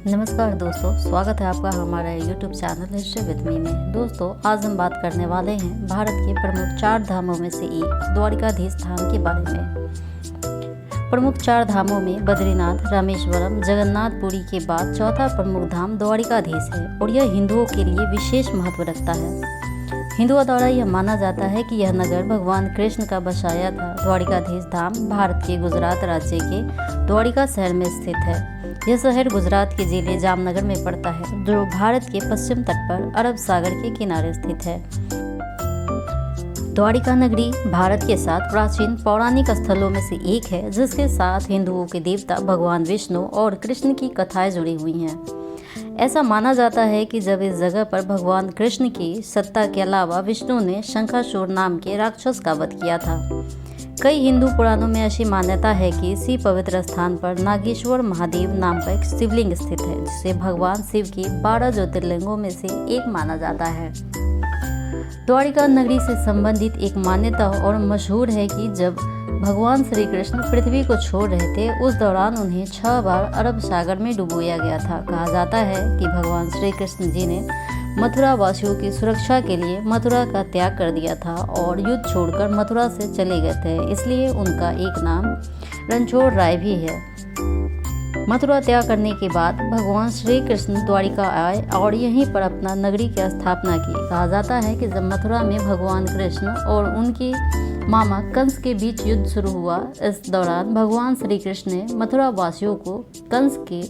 नमस्कार दोस्तों, स्वागत है आपका हमारे YouTube channel history with me में। दोस्तों, आज हम बात करने वाले हैं भारत के प्रमुख 4 धामों में से एक द्वारिकाधीश धाम के बारे में। प्रमुख 4 धामों में बद्रीनाथ, रामेश्वरम, जगन्नाथपुरी के बाद चौथा प्रमुख धाम द्वारिकाधीश है और यह हिंदुओं के लिए विशेष महत्व रखता है। हिंदुओं द्वारा यह माना जाता है कि यह नगर भगवान कृष्ण का बसाया था। द्वारिकाधीश धाम भारत के गुजरात राज्य के द्वारिका शहर में स्थित है। यह शहर गुजरात के जिले जामनगर में पड़ता है, जो भारत के पश्चिम तट पर अरब सागर के किनारे स्थित है। द्वारिका नगरी भारत के 7 प्राचीन पौराणिक स्थलों में से एक है, जिसके साथ हिंदुओं के देवता भगवान विष्णु और कृष्ण की कथाएं जुड़ी हुई हैं। ऐसा माना जाता है कि जब इस जगह पर भगवान कृष्ण की सत्ता के अलावा विष्णु ने शंखासुर नाम के राक्षस का वध किया था। कई हिंदू पुराणों में ऐसी मान्यता है कि इसी पवित्र स्थान पर नागेश्वर महादेव नाम का एक शिवलिंग स्थित है, जिसे भगवान शिव के 12 ज्योतिर्लिंगों में से एक माना जाता है। द्वारिका नगरी से संबंधित एक मान्यता और मशहूर है कि जब भगवान श्री कृष्ण पृथ्वी को छोड़ रहे थे, उस दौरान उन्हें 6 बार अरब सागर में डुबोया गया था। कहा जाता है कि भगवान श्री कृष्ण जी ने मथुरा वासियों की सुरक्षा के लिए मथुरा का त्याग कर दिया था और युद्ध छोड़कर मथुरा से चले गए थे, इसलिए उनका एक नाम रणछोड़ राय भी है। मथुरा त्याग करने के बाद भगवान श्री कृष्ण द्वारिका आए और यहीं पर अपना नगरी की स्थापना की। कहा जाता है कि जब मथुरा में भगवान कृष्ण और उनके मामा कंस के बीच युद्ध शुरू हुआ, इस दौरान भगवान श्री कृष्ण ने मथुरा वासियों को कंस के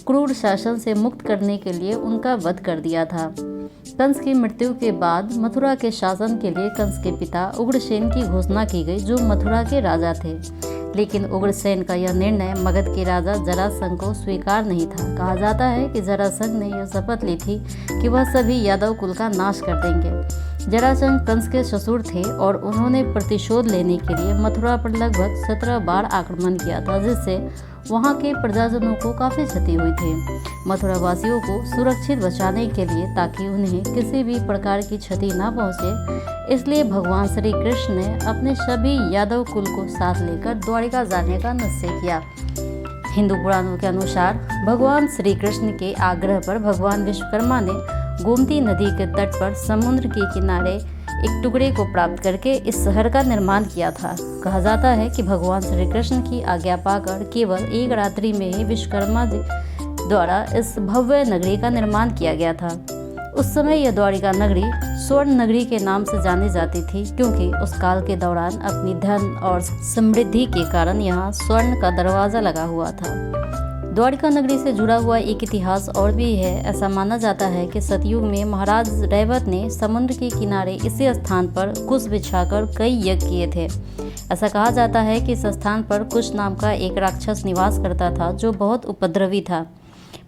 क्रूर शासन से मुक्त करने के लिए उनका वध कर दिया था। कंस की मृत्यु के बाद मथुरा के शासन के लिए कंस के पिता उग्रसेन की घोषणा की गई, जो मथुरा के राजा थे। लेकिन उग्रसेन का यह निर्णय मगध के राजा जरासंध को स्वीकार नहीं था। कहा जाता है कि जरासंध ने यह शपथ ली थी कि वह सभी यादव कुल का नाश कर देंगे। जरासंध कंस के ससुर थे और उन्होंने प्रतिशोध लेने के लिए मथुरा पर लगभग 17 बार आक्रमण किया था, जिससे वहां के प्रजाजनों को काफ़ी क्षति हुई थी। मथुरा वासियों को सुरक्षित बचाने के लिए, ताकि उन्हें किसी भी प्रकार की क्षति न पहुंचे, इसलिए भगवान श्री कृष्ण ने अपने सभी यादव कुल को साथ लेकर द्वारिका जाने का निश्चय किया। हिंदू पुराणों के अनुसार भगवान श्री कृष्ण के आग्रह पर भगवान विश्वकर्मा ने गोमती नदी के तट पर समुद्र के किनारे एक टुकड़े को प्राप्त करके इस शहर का निर्माण किया था। कहा जाता है कि भगवान श्री कृष्ण की आज्ञा पाकर केवल एक रात्रि में ही विश्वकर्मा जी द्वारा इस भव्य नगरी का निर्माण किया गया था। उस समय यह द्वारिका नगरी स्वर्ण नगरी के नाम से जानी जाती थी, क्योंकि उस काल के दौरान अपनी धन और समृद्धि के कारण यहाँ स्वर्ण का दरवाजा लगा हुआ था। द्वारिका नगरी से जुड़ा हुआ एक इतिहास और भी है। ऐसा माना जाता है कि सतयुग में महाराज रैवत ने समुद्र के किनारे इसी स्थान पर कुश बिछाकर कई यज्ञ किए थे। ऐसा कहा जाता है कि इस स्थान पर कुश नाम का एक राक्षस निवास करता था, जो बहुत उपद्रवी था।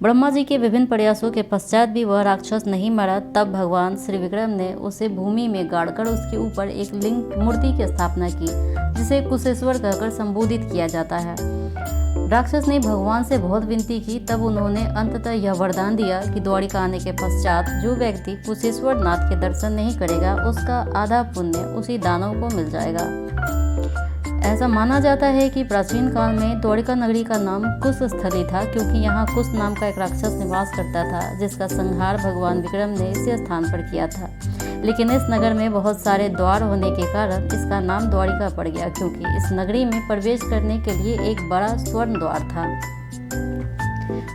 ब्रह्मा जी के विभिन्न प्रयासों के पश्चात भी वह राक्षस नहीं मरा। तब भगवान श्री विक्रम ने उसे भूमि में गाड़कर उसके ऊपर एक लिंग मूर्ति की स्थापना की, जिसे कुशेश्वर कहकर संबोधित किया जाता है। राक्षस ने भगवान से बहुत विनती की, तब उन्होंने अंततः यह वरदान दिया कि द्वारिका आने के पश्चात जो व्यक्ति कुशेश्वर नाथ के दर्शन नहीं करेगा, उसका आधा पुण्य उसी दानव को मिल जाएगा। ऐसा माना जाता है कि प्राचीन काल में द्वारिका नगरी का नाम कुश स्थली था, क्योंकि यहाँ कुश नाम का एक राक्षस निवास करता था, जिसका संहार भगवान विक्रम ने इसी स्थान पर किया था। लेकिन इस नगर में बहुत सारे द्वार होने के कारण इसका नाम द्वारिका पड़ गया, क्योंकि इस नगरी में प्रवेश करने के लिए एक बड़ा स्वर्ण द्वार था।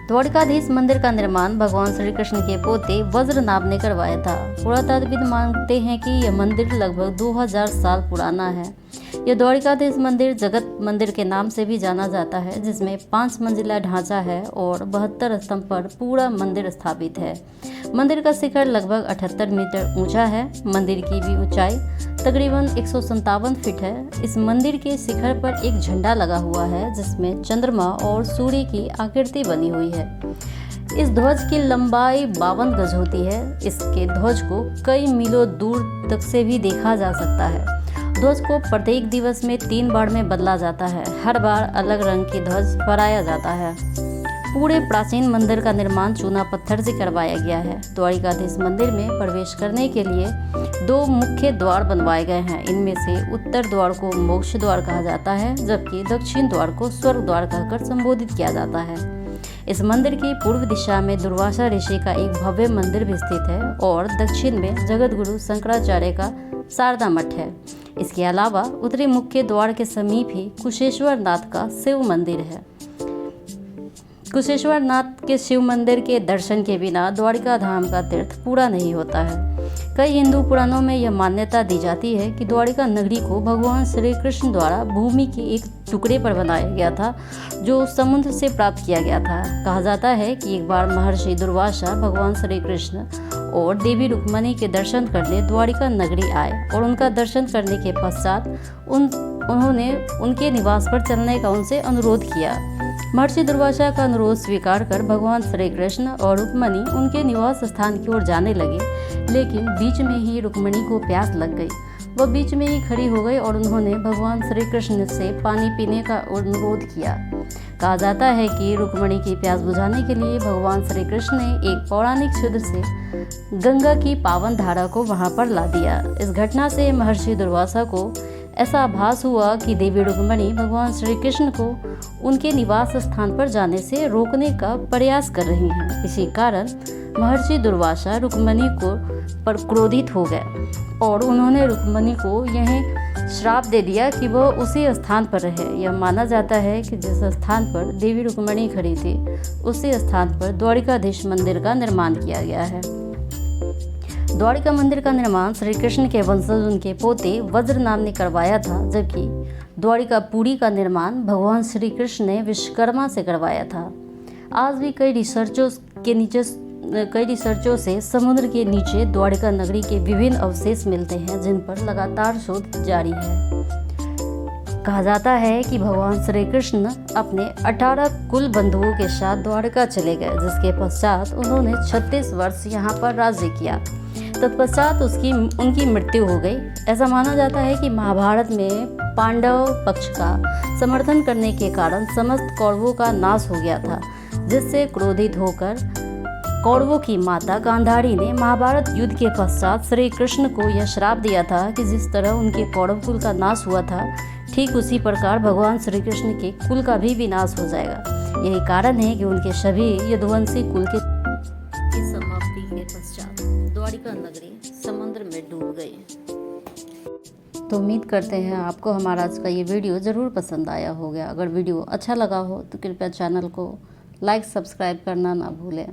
द्वारिकाधीश मंदिर का निर्माण भगवान श्री कृष्ण के पोते वज्रनाभ ने करवाया था। पुरातत्वविद मानते हैं कि यह मंदिर लगभग 2000 साल पुराना है। यह द्वारिकाधीश मंदिर जगत मंदिर के नाम से भी जाना जाता है, जिसमें 5 मंजिला ढांचा है और 72 स्तंभ पर पूरा मंदिर स्थापित है। मंदिर का शिखर लगभग 78 मीटर ऊंचा है। मंदिर की भी ऊंचाई तकरीबन 157 फीट है। इस मंदिर के शिखर पर एक झंडा लगा हुआ है, जिसमें चंद्रमा और सूर्य की आकृति बनी हुई है। इस ध्वज की लंबाई 52 गज होती है। इसके ध्वज को कई मीलों दूर तक से भी देखा जा सकता है। ध्वज को प्रत्येक दिवस में 3 बार में बदला जाता है। हर बार अलग रंग की ध्वज फहराया जाता है। पूरे प्राचीन मंदिर का निर्माण चूना पत्थर से करवाया गया है। द्वारिकाधीश मंदिर में प्रवेश करने के लिए 2 मुख्य द्वार बनवाए गए हैं। इनमें से उत्तर द्वार को मोक्ष द्वार कहा जाता है, जबकि दक्षिण द्वार को स्वर्ग द्वार कहकर संबोधित किया जाता है। इस मंदिर की पूर्व दिशा में दुर्वासा ऋषि का एक भव्य मंदिर भी स्थित है और दक्षिण में जगत गुरु शंकराचार्य का शारदा मठ है। इसके अलावा उत्तरी मुख्य द्वार के समीप ही कुशेश्वर नाथ का शिव मंदिर है। कुशेश्वर नाथ के शिव मंदिर के दर्शन के बिना द्वारिका धाम का तीर्थ पूरा नहीं होता है। कई हिंदू पुराणों में यह मान्यता दी जाती है कि द्वारिका नगरी को भगवान श्री कृष्ण द्वारा भूमि के एक टुकड़े पर बनाया गया था, जो समुद्र से प्राप्त किया गया था। कहा जाता है कि एक बार महर्षि दुर्वासा भगवान श्री कृष्ण और देवी रुक्मणी के दर्शन करने द्वारिका नगरी आए और उनका दर्शन करने के पश्चात उन्होंने उनके निवास पर चलने का उनसे अनुरोध किया। महर्षि दुर्वासा का अनुरोध स्वीकार कर भगवान श्री कृष्ण और रुक्मणी उनके निवास स्थान की ओर जाने लगे, लेकिन बीच में ही रुक्मणी को प्यास लग गई। वह बीच में ही खड़ी हो गई और उन्होंने भगवान श्री कृष्ण से पानी पीने का अनुरोध किया। कहा जाता है कि रुक्मणी की प्यास बुझाने के लिए भगवान श्री कृष्ण ने एक पौराणिक छिद्र से गंगा की पावन धारा को वहां पर ला दिया। इस घटना से महर्षि दुर्वासा को ऐसा आभास हुआ कि देवी रुक्मणी भगवान श्री कृष्ण को उनके निवास स्थान पर जाने से रोकने का प्रयास कर रही हैं। इसी कारण महर्षि दुर्वासा रुक्मणी को पर क्रोधित हो गए और उन्होंने रुक्मणी को यह श्राप दे दिया कि वह उसी स्थान पर रहे। यह माना जाता है कि जिस स्थान पर देवी रुक्मणी खड़ी थी, उसी स्थान पर द्वारिकाधीश मंदिर का निर्माण किया गया है। द्वारिका मंदिर का निर्माण श्री कृष्ण के वंशज उनके पोते वज्र नाम ने करवाया था, जबकि द्वारिकापुरी का निर्माण भगवान श्री कृष्ण ने विश्वकर्मा से करवाया था। आज भी कई रिसर्चों से समुद्र के नीचे द्वारिका नगरी के विभिन्न अवशेष मिलते हैं, जिन पर लगातार शोध जारी है। कहा जाता है कि भगवान श्री कृष्ण अपने 18 कुल बंधुओं के साथ द्वारिका चले गए, जिसके पश्चात उन्होंने 36 वर्ष यहाँ पर राज्य किया। तत्पश्चात उनकी मृत्यु हो गई। ऐसा माना जाता है कि महाभारत में पांडव पक्ष का समर्थन करने के कारण समस्त कौरवों का नाश हो गया था, जिससे क्रोधित होकर कौरवों की माता गांधारी ने महाभारत युद्ध के पश्चात श्री कृष्ण को यह श्राप दिया था कि जिस तरह उनके कौरव कुल का नाश हुआ था, ठीक उसी प्रकार भगवान श्री कृष्ण के कुल का भी विनाश हो जाएगा। यही कारण है कि उनके सभी यदुवंशी कुल की समाप्ति के पश्चात द्वारिका नगरी समुद्र में डूब गई। तो उम्मीद करते हैं आपको हमारा आज का ये वीडियो ज़रूर पसंद आया होगा। अगर वीडियो अच्छा लगा हो तो कृपया चैनल को लाइक सब्सक्राइब करना ना भूलें।